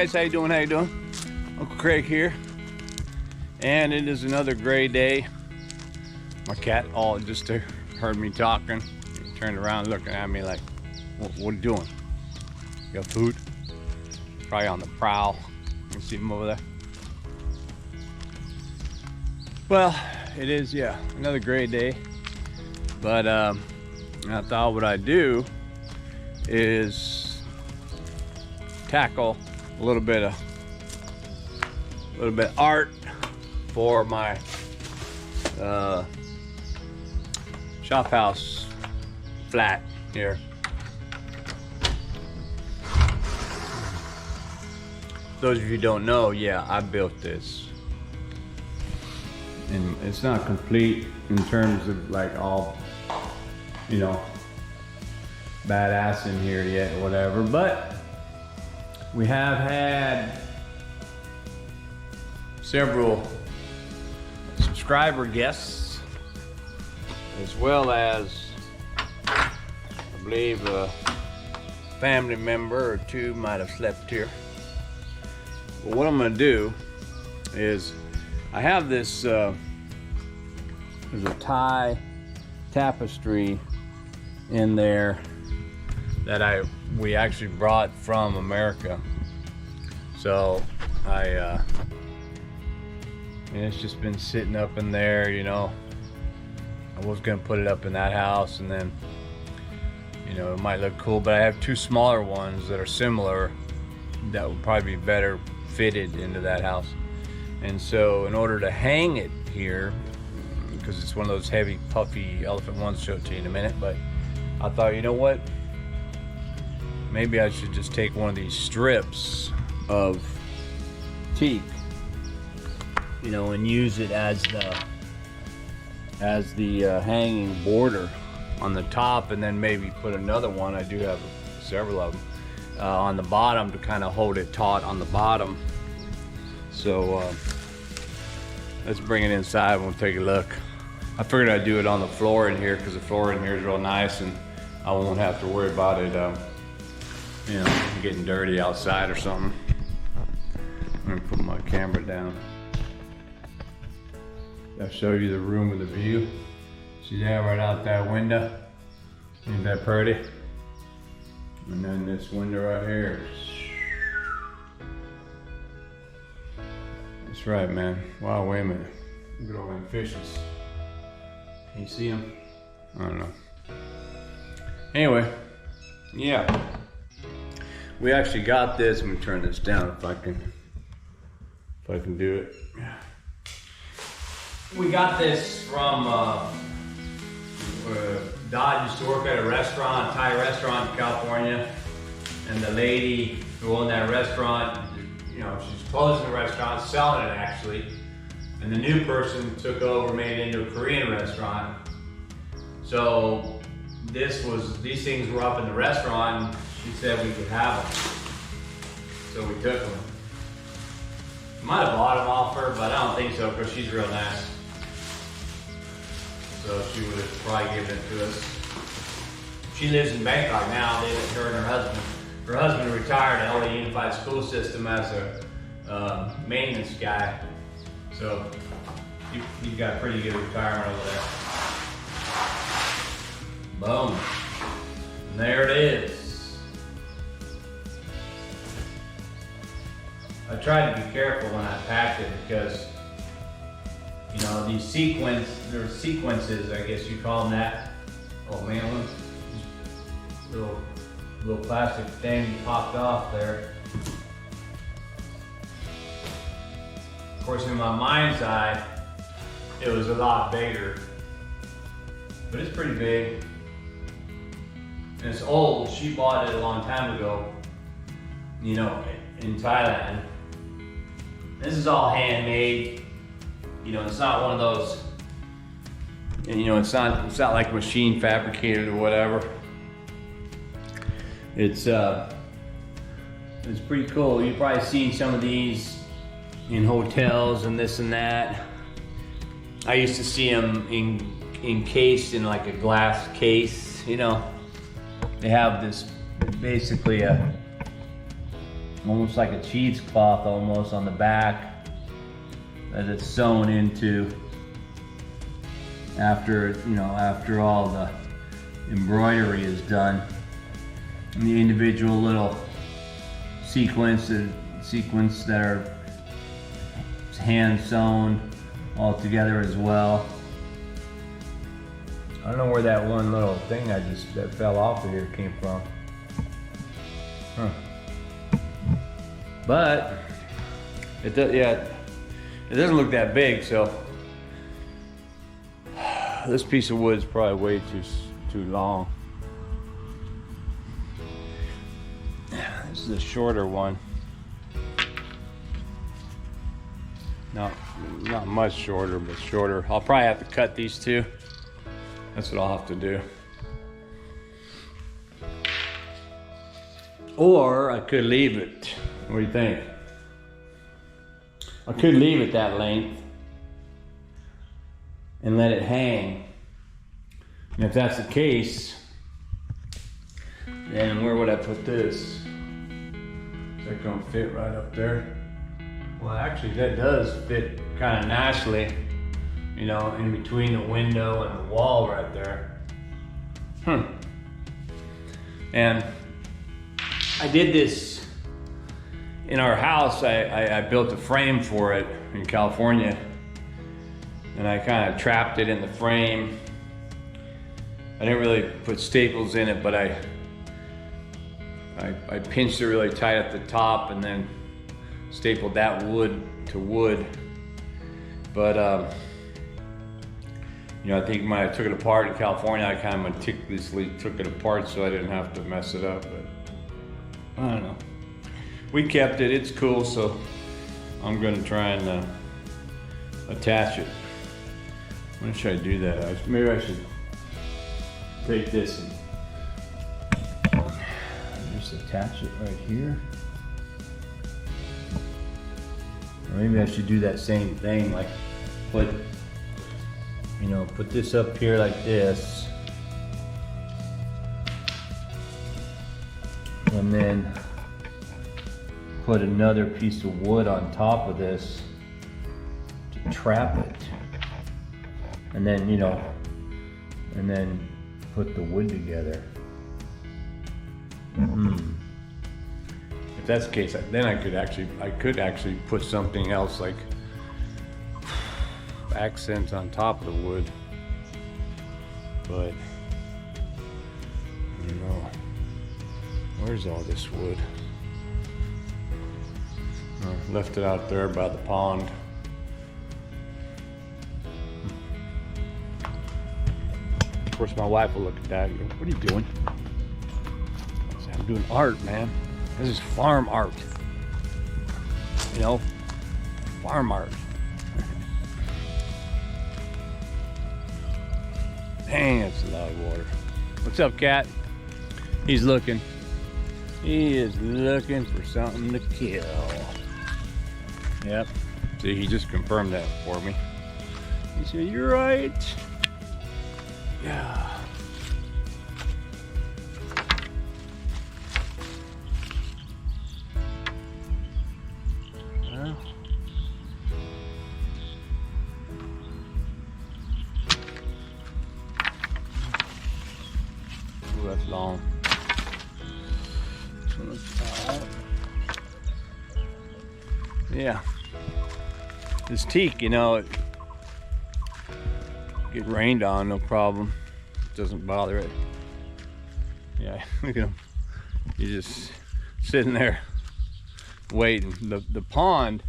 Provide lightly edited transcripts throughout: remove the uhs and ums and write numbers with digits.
guys, how you doing? How you doing? Uncle Craig here, and it is another gray day. My cat all just heard me talking. He turned around looking at me like, what are you doing? You got food? Probably on the prowl. You can see him over there. Well, it is, yeah, another gray day. But I thought what I'd do is tackle a little bit of art for my shop house flat here. Those of you who don't know, yeah, I built this, and it's not complete in terms of like all, you know, badass in here yet or whatever, but we have had several subscriber guests, as well as I believe a family member or two might have slept here. But what I'm gonna do is I have this there's a Thai tapestry in there that we actually brought from America. So and it's just been sitting up in there, you know. I was gonna put it up in that house, and then, you know, it might look cool, but I have two smaller ones that are similar that would probably be better fitted into that house. And so in order to hang it here, because it's one of those heavy puffy elephant ones, I'll show it to you in a minute, but I thought, you know what, maybe I should just take one of these strips of teak, you know, and use it as the hanging border on the top, and then maybe put another one, I do have several of them, on the bottom to kind of hold it taut on the bottom. So let's bring it inside and we'll take a look. I figured I'd do it on the floor in here because the floor in here is real nice, and I won't have to worry about it, you know, getting dirty outside or something. I'm gonna put my camera down. I'll show you the room with the view. See that right out that window? Ain't that pretty? And then this window right here. That's right, man. Wow, wait a minute. Look at all them fishes. Can you see them? I don't know. Anyway, yeah. We actually got this. Let me turn this down if I can do it. We got this from Dad used to work at a restaurant, a Thai restaurant in California, and the lady who owned that restaurant, you know, she's closing the restaurant, selling it actually, and the new person took over, made it into a Korean restaurant. So these things were up in the restaurant, and she said we could have them. So we took them. Might have bought them off her, but I don't think so, because she's real nice. So she would have probably given it to us. She lives in Bangkok now, her and her husband. Her husband retired at LA Unified School System as a maintenance guy. So he got a pretty good retirement over there. Boom. And there it is. I tried to be careful when I packed it because, you know, these sequences, I guess you call them that. Oh man, little plastic thing popped off there. Of course, in my mind's eye, it was a lot bigger, but it's pretty big. And it's old. She bought it a long time ago, you know, in Thailand. This is all handmade. You know, it's not one of those, and you know, it's not like machine fabricated or whatever. It's pretty cool. You've probably seen some of these in hotels and this and that. I used to see them encased in like a glass case, you know. They have this basically a almost like a cheesecloth almost on the back that it's sewn into after, you know, after all the embroidery is done. And the individual little sequins that are hand sewn all together as well. I don't know where that one little thing that fell off of here came from. Huh. But it does, yeah, it doesn't look that big, so this piece of wood is probably way too long. This is a shorter one. Not much shorter, but shorter. I'll probably have to cut these two. That's what I'll have to do. Or I could leave it. What do you think? I could leave it that length and let it hang. And if that's the case, then where would I put this? Is that gonna fit right up there? Well, actually that does fit kind of nicely, you know, in between the window and the wall right there. And I did this in our house. I built a frame for it in California, and I kind of trapped it in the frame. I didn't really put staples in it, but I pinched it really tight at the top and then stapled that wood to wood. But you know, I think when I took it apart in California, I kind of meticulously took it apart so I didn't have to mess it up. But I don't know. We kept it. It's cool. So I'm going to try and attach it. When should I do that? Maybe I should take this and just attach it right here. Or maybe I should do that same thing, like put this up here like this, and then put another piece of wood on top of this to trap it, and then, you know, and then put the wood together. If that's the case, then I could actually put something else, like accents on top of the wood. But I don't know. Where's all this wood? I left it out there by the pond. Of course, my wife will look at that and go, "What are you doing?" I say, "I'm doing art, man. This is farm art. You know, farm art." Dang, that's a lot of water. What's up, cat? He's looking. He is looking for something to kill. Yep. See, he just confirmed that for me. He said, "You're right." Yeah. Well. Ooh, that's long. This one looks out. Yeah. This teak, you know, it get rained on, no problem. It doesn't bother it. Yeah, look at him. He's just sitting there waiting. The pond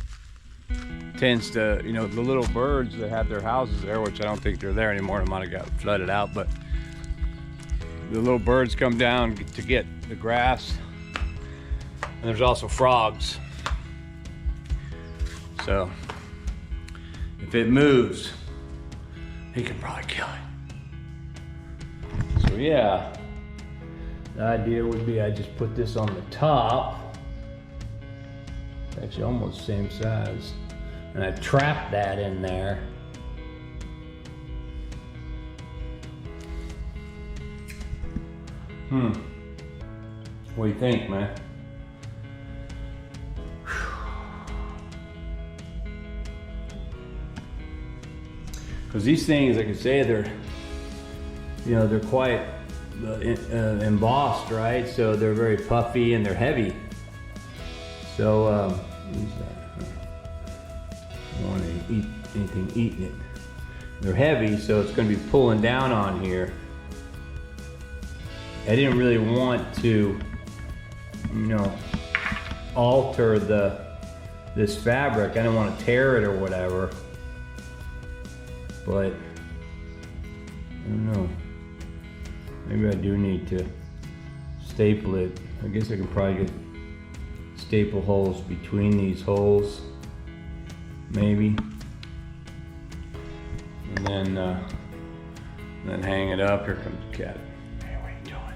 tends to, you know, the little birds that have their houses there, which I don't think they're there anymore, they might have got flooded out, but the little birds come down to get the grass. And there's also frogs. So if it moves, he can probably kill it. So yeah, the idea would be I just put this on the top. It's actually almost the same size. And I trap that in there. What do you think, man? because these things, like I say, they're, you know, they're quite embossed, right? So they're very puffy and they're heavy. So I don't want to eat anything eating it. They're heavy, so it's going to be pulling down on here. I didn't really want to, you know, alter this fabric. I didn't want to tear it or whatever. But I don't know. Maybe I do need to staple it. I guess I can probably get staple holes between these holes, maybe. And then hang it up. Here comes the cat. Hey, what are you doing?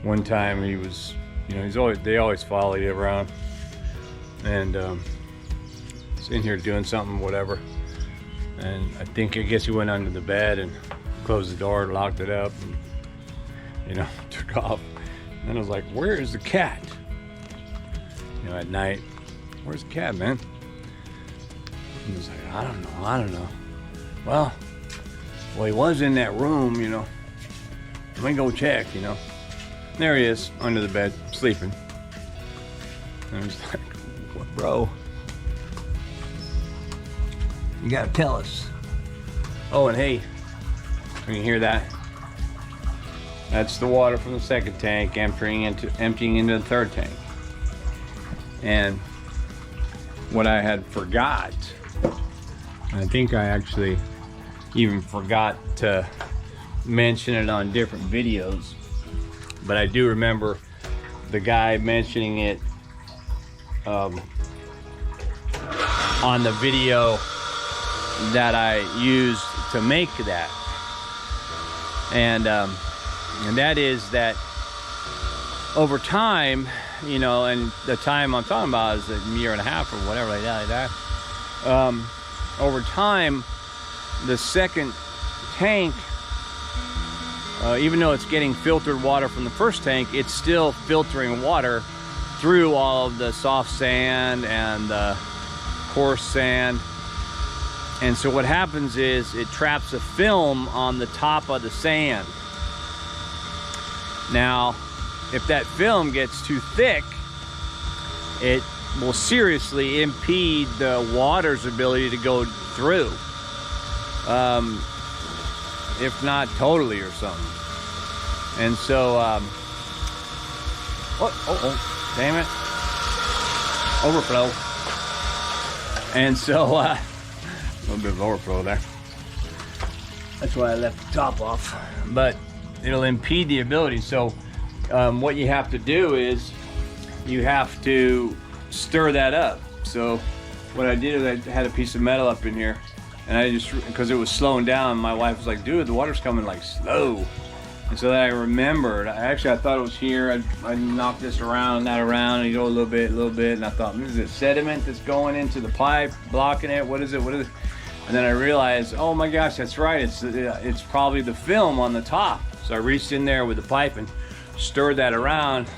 One time he was, you know, they always follow you around, and he's in here doing something, whatever. And I guess he went under the bed and closed the door, locked it up, and, you know, took off. And then I was like, "Where is the cat?" You know, at night, "Where's the cat, man?" He was like, I don't know. Well, he was in that room, you know. Let me go check, you know. There he is, under the bed, sleeping. And I was like, "What, bro? You gotta tell us." Oh, and hey, can you hear that? That's the water from the second tank emptying into the third tank. And what I had forgot, I think I actually even forgot to mention it on different videos, but I do remember the guy mentioning it on the video that I used to make that, and that is that over time, you know, and the time I'm talking about is a year and a half or whatever like that. Over time, the second tank, even though it's getting filtered water from the first tank, it's still filtering water through all of the soft sand and the coarse sand. And so what happens is it traps a film on the top of the sand. Now, if that film gets too thick, it will seriously impede the water's ability to go through, if not totally or something. And so, oh, damn it, overflow. And so, a little bit of overflow there. That's why I left the top off, but it'll impede the ability. So what you have to do is you have to stir that up. So what I did is I had a piece of metal up in here, and I just, because it was slowing down, my wife was like, "Dude, the water's coming like slow." And so then I remembered, I thought it was here. I knocked this around, that around, and you go a little bit, and I thought, "Is it sediment that's going into the pipe, blocking it? What is it? What is it?" And then I realized, oh my gosh, that's right. It's probably the film on the top. So I reached in there with the pipe and stirred that around.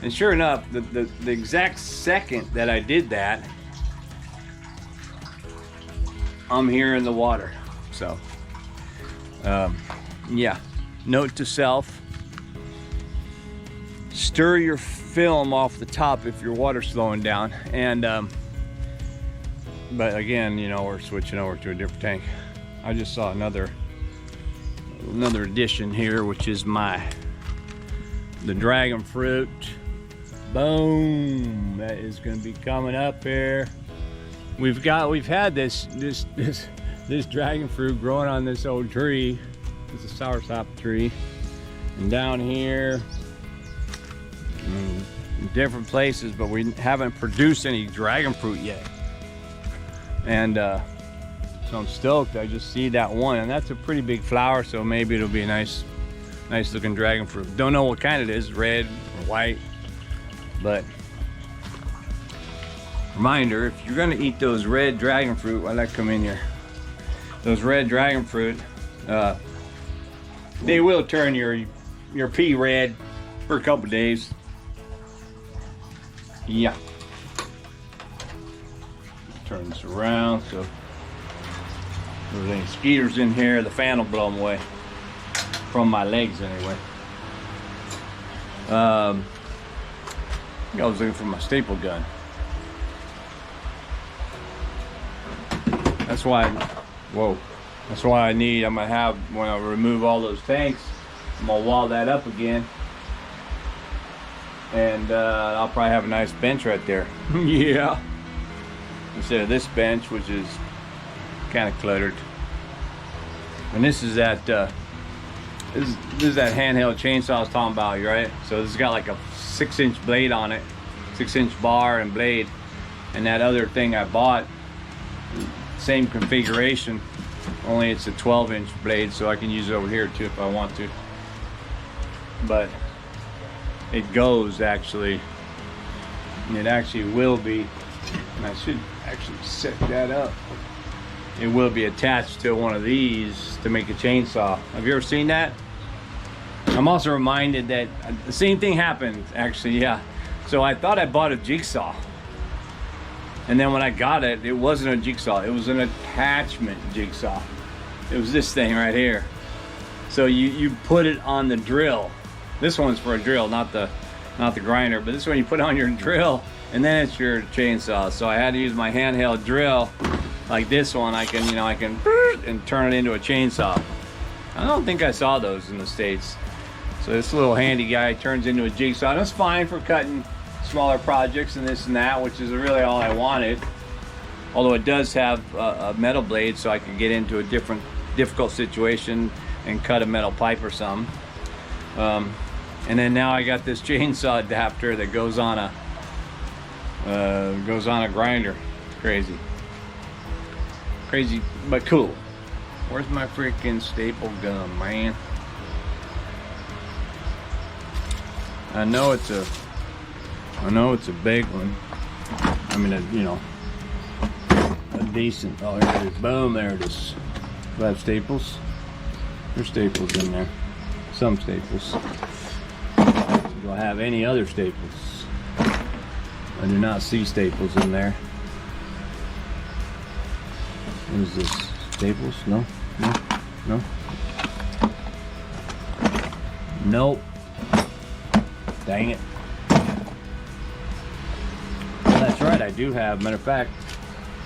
And sure enough, the exact second that I did that, I'm hearing the water. So, yeah. Note to self: stir your film off the top if your water's slowing down. And but again, you know, we're switching over to a different tank. I just saw another addition here, which is the dragon fruit. Boom! That is going to be coming up here. We've had this dragon fruit growing on this old tree. It's a soursop tree, and down here, in different places, but we haven't produced any dragon fruit yet. And so I'm stoked. I just see that one, and that's a pretty big flower, so maybe it'll be a nice looking dragon fruit. Don't know what kind it is, red or white, but reminder, if you're gonna eat those red dragon fruit, why not come in here? Those red dragon fruit, they will turn your pea red for a couple days. Yeah. Turn this around so there's any mosquitoes in here, the fan will blow them away. From my legs anyway. I was looking for my staple gun. That's why, whoa. That's why I'm gonna have, when I remove all those tanks, I'm gonna wall that up again. And I'll probably have a nice bench right there. Yeah. Instead of this bench, which is kind of cluttered. And this is that, this is that handheld chainsaw I was talking about, right? So this has got like a 6-inch blade on it, 6-inch bar and blade. And that other thing I bought, same configuration, only it's a 12-inch blade, so I can use it over here too if I want to. But it goes actually, and it actually will be, and I should actually set that up. It will be attached to one of these to make a chainsaw. Have you ever seen that? I'm also reminded that the same thing happened actually, yeah. So I thought I bought a jigsaw. And then when I got it, it wasn't a jigsaw, it was an attachment jigsaw. It was this thing right here. So you put it on the drill. This one's for a drill, not the grinder, but this one you put on your drill and then it's your chainsaw. So I had to use my handheld drill like this one. I can and turn it into a chainsaw. I don't think I saw those in the States. So this little handy guy turns into a jigsaw. And it's fine for cutting smaller projects and this and that, which is really all I wanted. Although it does have a metal blade, so I can get into a difficult situation and cut a metal pipe or something. And then now I got this chainsaw adapter that goes on a grinder. Crazy, but cool. Where's my freaking staple gun, man? I know it's a big one. I mean, you know, a decent. Oh, here it is. Boom, there it is. Do I have staples? There's staples in there. Some staples. Do I have any other staples? I do not see staples in there. What is this? Staples? No? No? No? Nope. Dang it. Well, that's right, I do have. Matter of fact,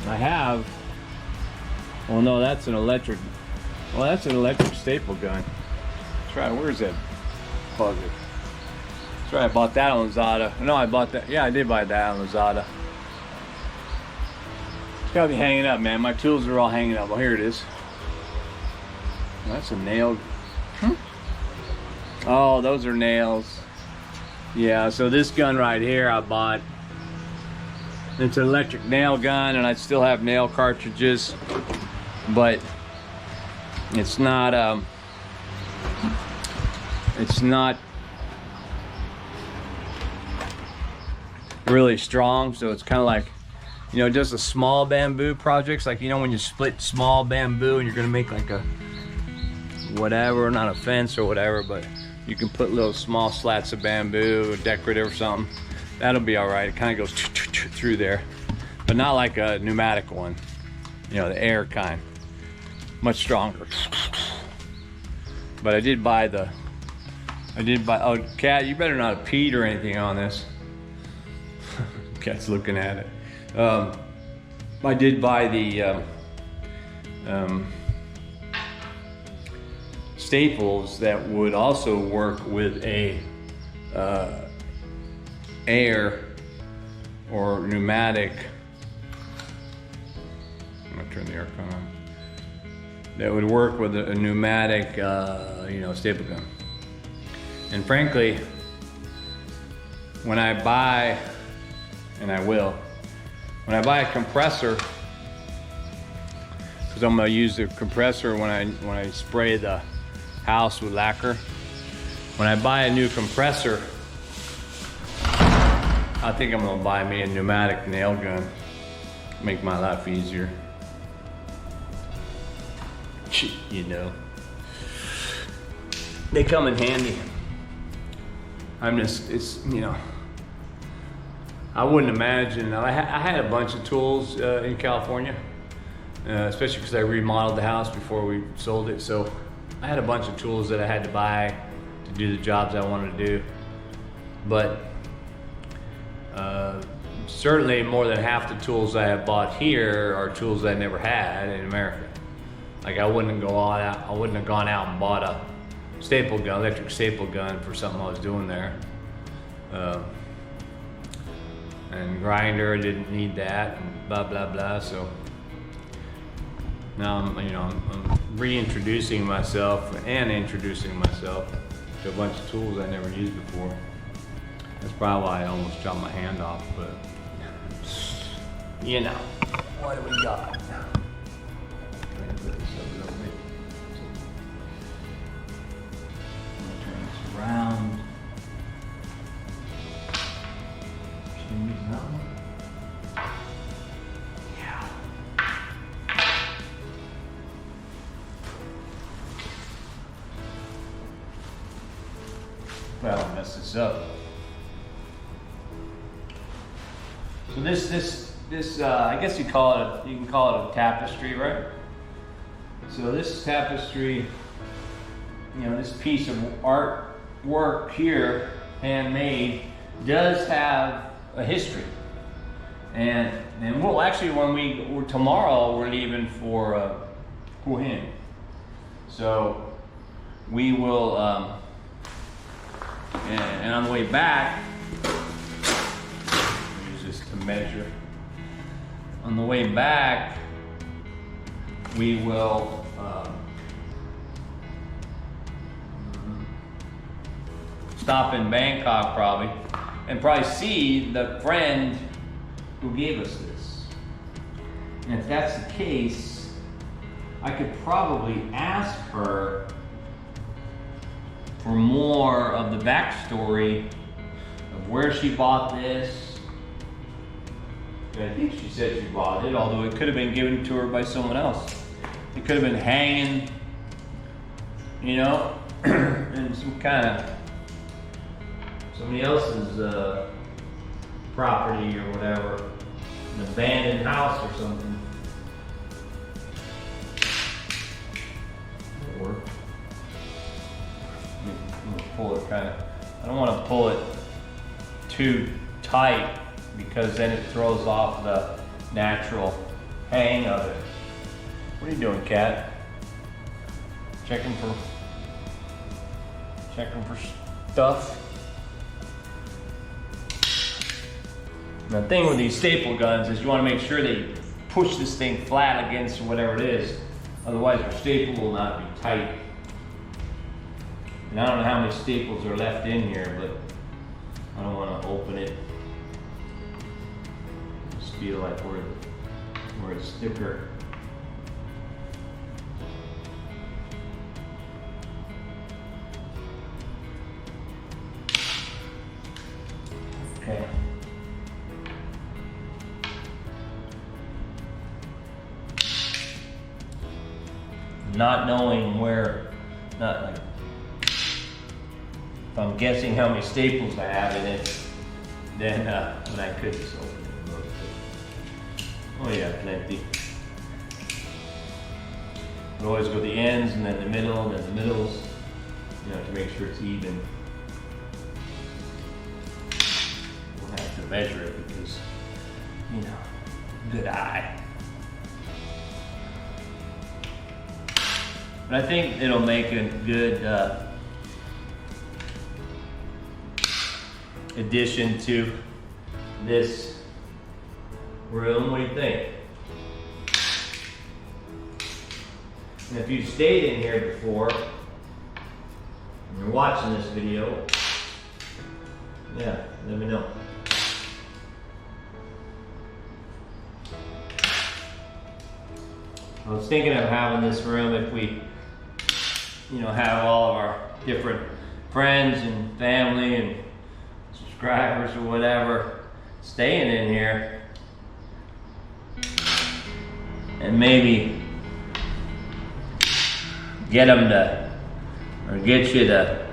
I have. Well, no, that's an electric. Well, that's an electric staple gun. That's right, where's that bugger? That's right, I bought that on Lazada. No, I bought that. Yeah, I did buy that on Lazada. It's gotta be hanging up, man. My tools are all hanging up. Well, here it is. That's a nail. Oh, those are nails. Yeah, so this gun right here I bought. It's an electric nail gun, and I still have nail cartridges, but it's not really strong. So it's kind of like, you know, just a small bamboo projects, like, you know, when you split small bamboo and you're gonna make like a whatever, not a fence or whatever, but you can put little small slats of bamboo, decorative or something. That'll be all right. It kind of goes through there, but not like a pneumatic one. You know, the air kind, much stronger. But I did buy. Oh, Cat, you better not have peed or anything on this. Cat's looking at it. I did buy the staples that would also work with a air or pneumatic. I'm gonna turn the aircon on. That would work with a pneumatic, you know, staple gun. And frankly, when I buy, and I will, when I buy a compressor, because I'm gonna use the compressor when I spray the house with lacquer. When I buy a new compressor, I think I'm gonna buy me a pneumatic nail gun. Make my life easier. You know, they come in handy. It's, you know, I wouldn't imagine. I had a bunch of tools in California, especially because I remodeled the house before we sold it. So I had a bunch of tools that I had to buy to do the jobs I wanted to do. But certainly more than half the tools I have bought here are tools I never had in America. Like I wouldn't have gone out and bought a staple gun, electric staple gun for something I was doing there. And grinder, I didn't need that, and blah blah blah. So now I'm reintroducing myself and introducing myself to a bunch of tools I never used before. That's probably why I almost chopped my hand off, but you know, what do we got? Turn this around. Yeah. Well, I'll mess this up. So this I guess you can call it a tapestry, right? So this tapestry, this piece of artwork here, handmade, does have a history. And we'll actually, tomorrow we're leaving for Hua Hin. So we will, and on the way back, use this to measure. On the way back, we will stop in Bangkok probably, and probably see the friend who gave us this. And if that's the case, I could probably ask her for more of the backstory of where she bought this. I think she said she bought it, although it could have been given to her by someone else. It could have been hanging, in somebody else's property or whatever, an abandoned house or something. Or I'm gonna pull it I don't want to pull it too tight, because then it throws off the natural hang of it. What are you doing, cat? Checking for stuff. And the thing with these staple guns is you want to make sure that you push this thing flat against whatever it is. Otherwise your staple will not be tight. And I don't know how many staples are left in here, but I don't want to open it. Just feel like where it's thicker. Okay. Not knowing if I'm guessing how many staples I have in it, then when I could just open it a little bit. Oh yeah, plenty. But always go the ends and then the middle and then the middles, to make sure it's even. We'll have to measure it because, good eye. But I think it'll make a good addition to this room. What do you think? And if you've stayed in here before, and you're watching this video, yeah, let me know. I was thinking of having this room if we, have all of our different friends and family and subscribers or whatever staying in here, and maybe get you to,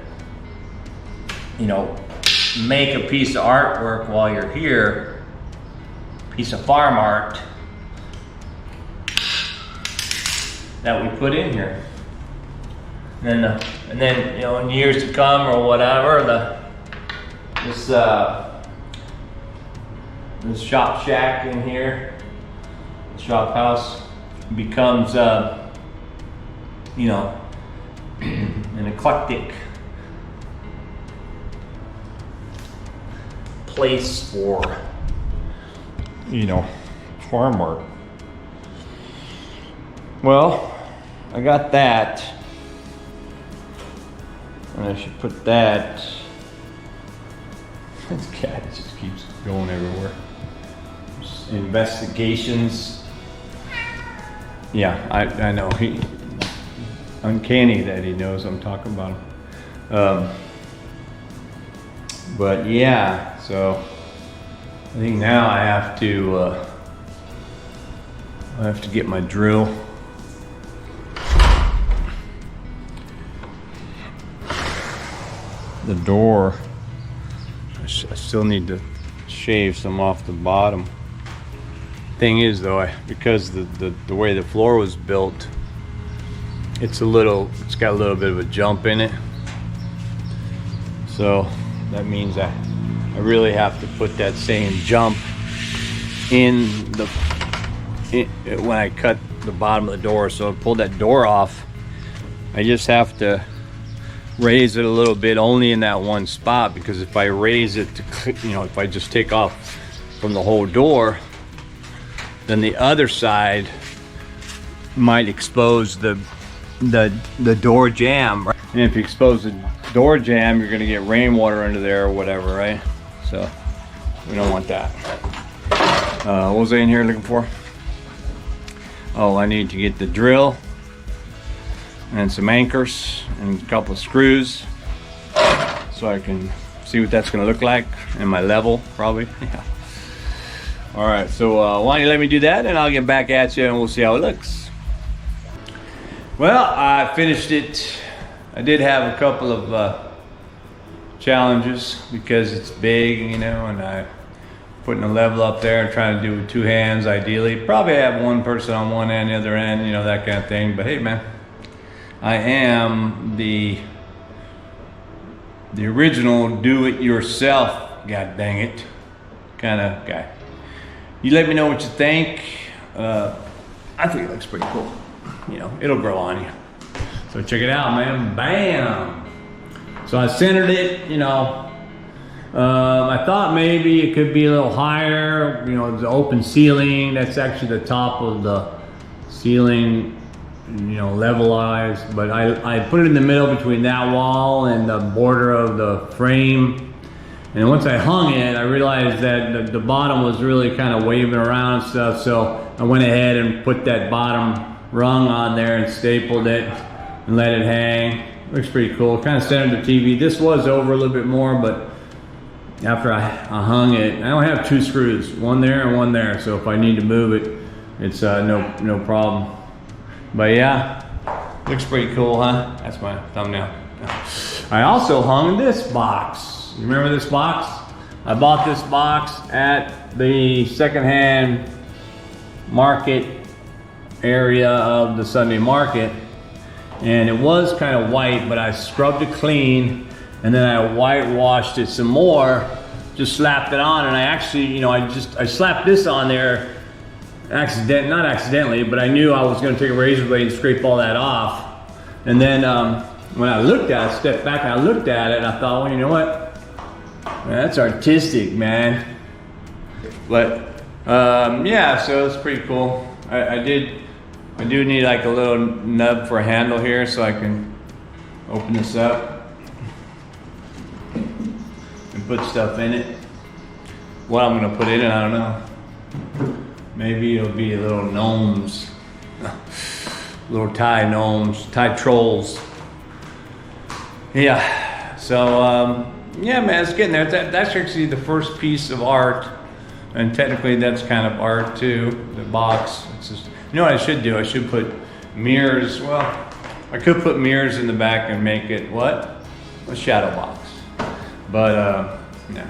make a piece of artwork while you're here, piece of farm art, that we put in here. And then you know, in years to come or whatever, this shop shack in here, the shop house, becomes you know, an eclectic place for, you know, farm work. Well, I got that, and I should put that. This cat just keeps going everywhere. Just investigations. Yeah, I know, he uncanny that he knows I'm talking about him. But yeah, so I think now I have to get my drill. The door, I still need to shave some off the bottom. Thing is though, because the way the floor was built, it's got a little bit of a jump in it. So that means I really have to put that same jump in when I cut the bottom of the door. So I pulled that door off. I just have to raise it a little bit only in that one spot, because if I raise it to, you know, if I just take off from the whole door, then the other side might expose the door jamb, right? And if you expose the door jamb, you're gonna get rainwater under there or whatever, right? So we don't want that. What was I in here looking for? Oh, I need to get the drill and some anchors and a couple of screws so I can see what that's gonna look like, and my level probably. Yeah. All right, so why don't you let me do that, and I'll get back at you and we'll see how it looks. Well, I finished it. I did have a couple of challenges because it's big, you know, and I putting a level up there and trying to do it with two hands ideally. Probably have one person on one end, the other end, you know, that kind of thing. But hey, man, I am the original do-it-yourself, god dang it, kind of guy. You let me know what you think. I think it looks pretty cool. You know, it'll grow on you. So check it out, man. Bam! So I centered it, you know. I thought maybe it could be a little higher, you know, the open ceiling. That's actually the top of the ceiling, you know, levelized. But I put it in the middle between that wall and the border of the frame. And once I hung it, I realized that the bottom was really kind of waving around and stuff. So I went ahead and put that bottom rung on there and stapled it and let it hang. Looks pretty cool. Kind of centered the TV. This was over a little bit more, but after I hung it, I only have two screws, one there and one there. So if I need to move it, it's no problem. But yeah, looks pretty cool, huh? That's my thumbnail. I also hung this box. You remember this box? I bought this box at the secondhand market area of the Sunday market, and it was kind of white, but I scrubbed it clean and then I whitewashed it some more, just slapped it on, and I actually, you know, I slapped this on there not accidentally, but I knew I was going to take a razor blade and scrape all that off. And then when I looked at it, stepped back and I looked at it and I thought, well, you know what? That's artistic, man. But yeah, so it's pretty cool. I do need like a little nub for a handle here so I can open this up and put stuff in it. What I'm gonna put in it, I don't know. Maybe it'll be little gnomes, little Thai gnomes, Thai trolls. Yeah, so yeah, man, it's getting there. That's actually the first piece of art, and technically that's kind of art too. The box. It's just, you know what I should do? I should put mirrors. Well, I could put mirrors in the back and make it what? A shadow box. But yeah,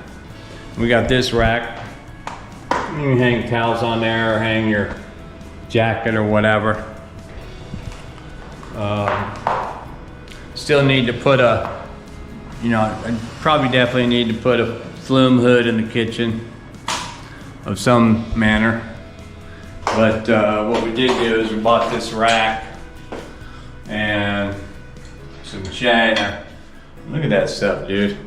we got this rack. You can hang towels on there or hang your jacket or whatever. Still need to put a, you know, I probably definitely need to put a flume hood in the kitchen of some manner. But what we did do is we bought this rack and some china. Look at that stuff, dude.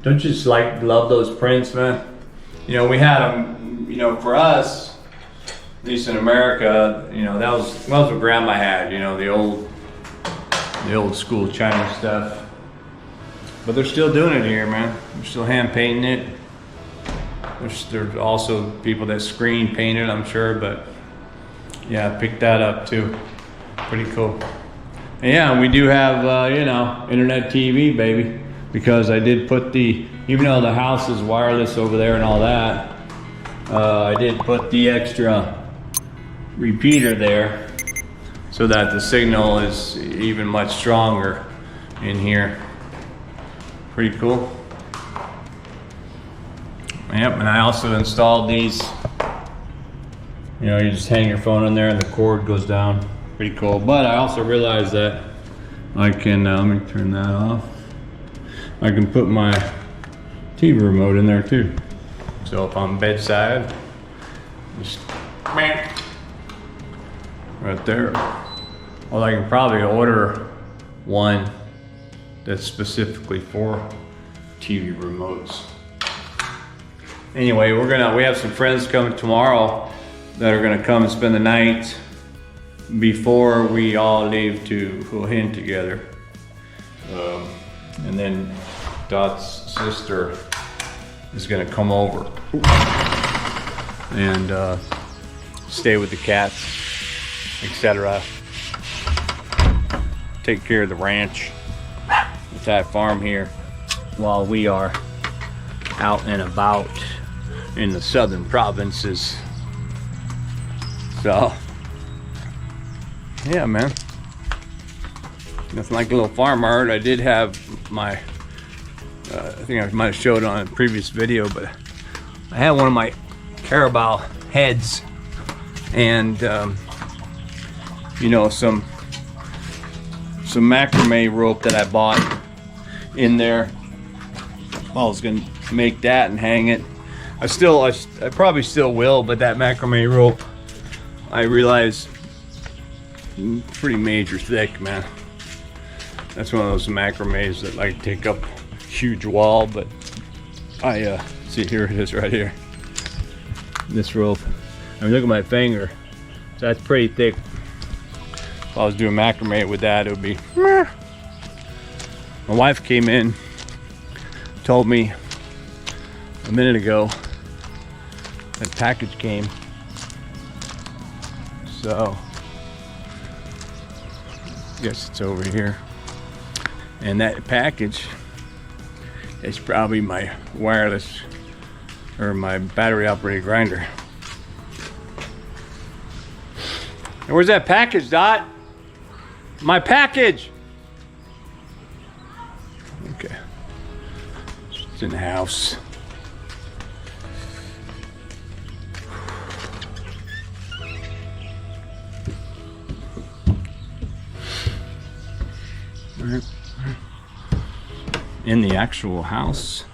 Don't you just love those prints, man? You know, we had them, you know, for us, at least in America, you know, that was what grandma had, you know, the old school China stuff. But they're still doing it here, man. They're still hand painting it. There's also people that screen paint it, I'm sure, but yeah, I picked that up too. Pretty cool. And yeah, we do have, you know, internet TV, baby, because I did put even though the house is wireless over there and all that, I did put the extra repeater there so that the signal is even much stronger in here. Pretty cool. Yep, and I also installed these. You know, you just hang your phone in there and the cord goes down. Pretty cool. But I also realized that I can, let me turn that off. I can put my TV remote in there too. So if I'm bedside, just right there. Well, I can probably order one that's specifically for TV remotes. Anyway, we have some friends coming tomorrow that are gonna come and spend the night before we all leave to Hua together. And then Dot's sister is gonna come over and stay with the cats, etc. Take care of the ranch with that farm here while we are out and about in the southern provinces. So yeah, man, nothing like a little farm art. I did have my I think I might have showed on a previous video, but I had one of my carabao heads and you know, some macrame rope that I bought in there. I was gonna make that and hang it. I probably still will, but that macrame rope, I realize, pretty major thick, man. That's one of those macrames that like take up a huge wall, but I see, here it is right here. This rope. I mean, look at my finger. So that's pretty thick. If I was doing macrame with that, it would be. My wife came in, told me a minute ago that package came. So I guess it's over here. And that package is probably my wireless or my battery operated grinder. And where's that package, Dot? My package! Okay. It's in the house. In the actual house.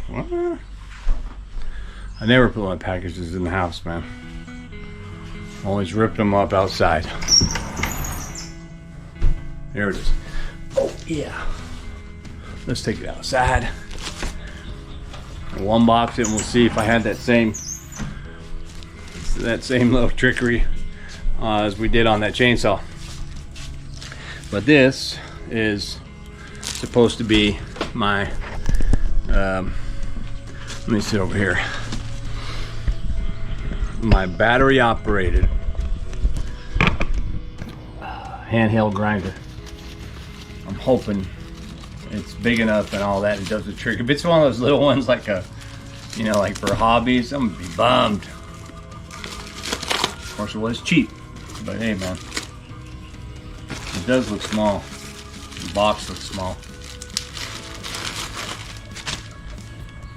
What? I never put my packages in the house, man. Always ripped them up outside. There it is. Oh yeah. Let's take it outside. We'll unbox it and we'll see if I had that same little trickery as we did on that chainsaw. But this is supposed to be my let me sit over here. My battery operated handheld grinder. I'm hoping it's big enough and all that it does the trick. If it's one of those little ones like you know, like for hobbies, I'm gonna be bummed. Of course it was cheap, but hey man, it does look small. The box looks small.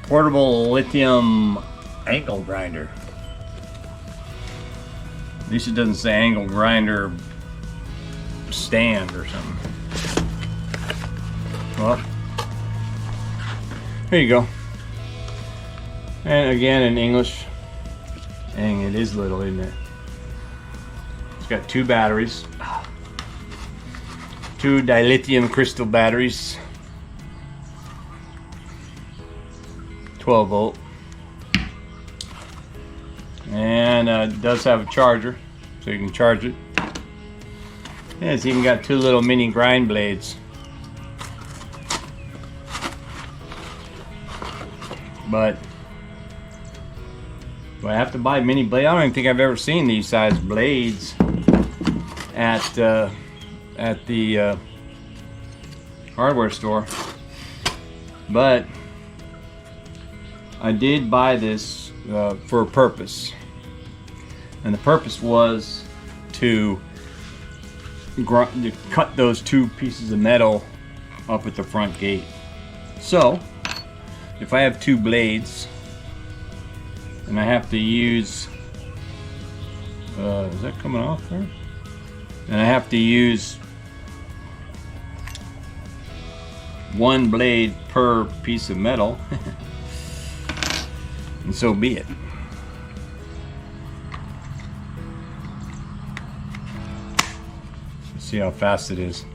Portable lithium angle grinder. At least it doesn't say angle grinder stand or something. Well, here you go. And again in English. Dang, it is little, isn't it? It's got 2 batteries. 2 dilithium crystal batteries. 12 volt. And it does have a charger, so you can charge it. And it's even got 2 little mini grind blades. But do I have to buy mini blade? I don't even think I've ever seen these size blades at the hardware store. But I did buy this for a purpose, and the purpose was to cut those 2 pieces of metal up at the front gate. So if I have 2 blades and I have to use is that coming off there? And I have to use 1 blade per piece of metal, and so be it. Let's see how fast it is.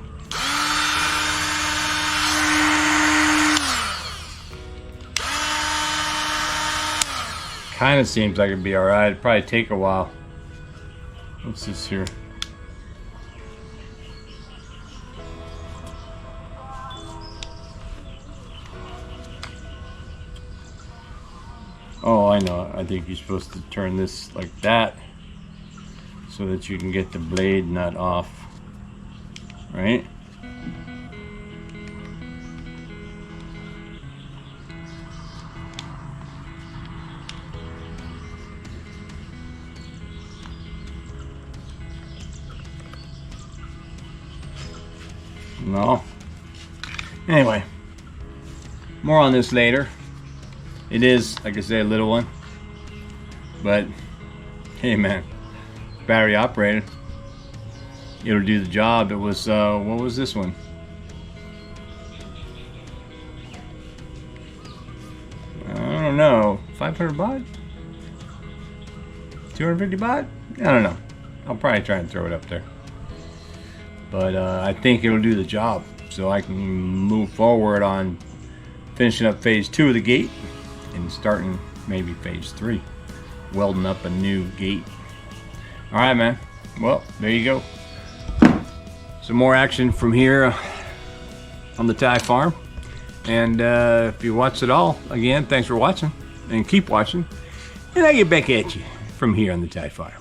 Kind of seems like it'd be alright. It'd probably take a while. What's this here? Oh, I know. I think you're supposed to turn this like that so that you can get the blade nut off, right? No. Anyway, more on this later. It is, like I say, a little one, but hey man, battery operated, it'll do the job. It was what was this one? I don't know, 500 baht, 250 baht, I don't know. I'll probably try and throw it up there, but I think it'll do the job, so I can move forward on finishing up phase 2 of the gate and starting maybe phase 3, welding up a new gate. All right, man. Well, there you go. Some more action from here on the Thai farm. And if you watched it all, again, thanks for watching, and keep watching. And I get back at you from here on the Thai farm.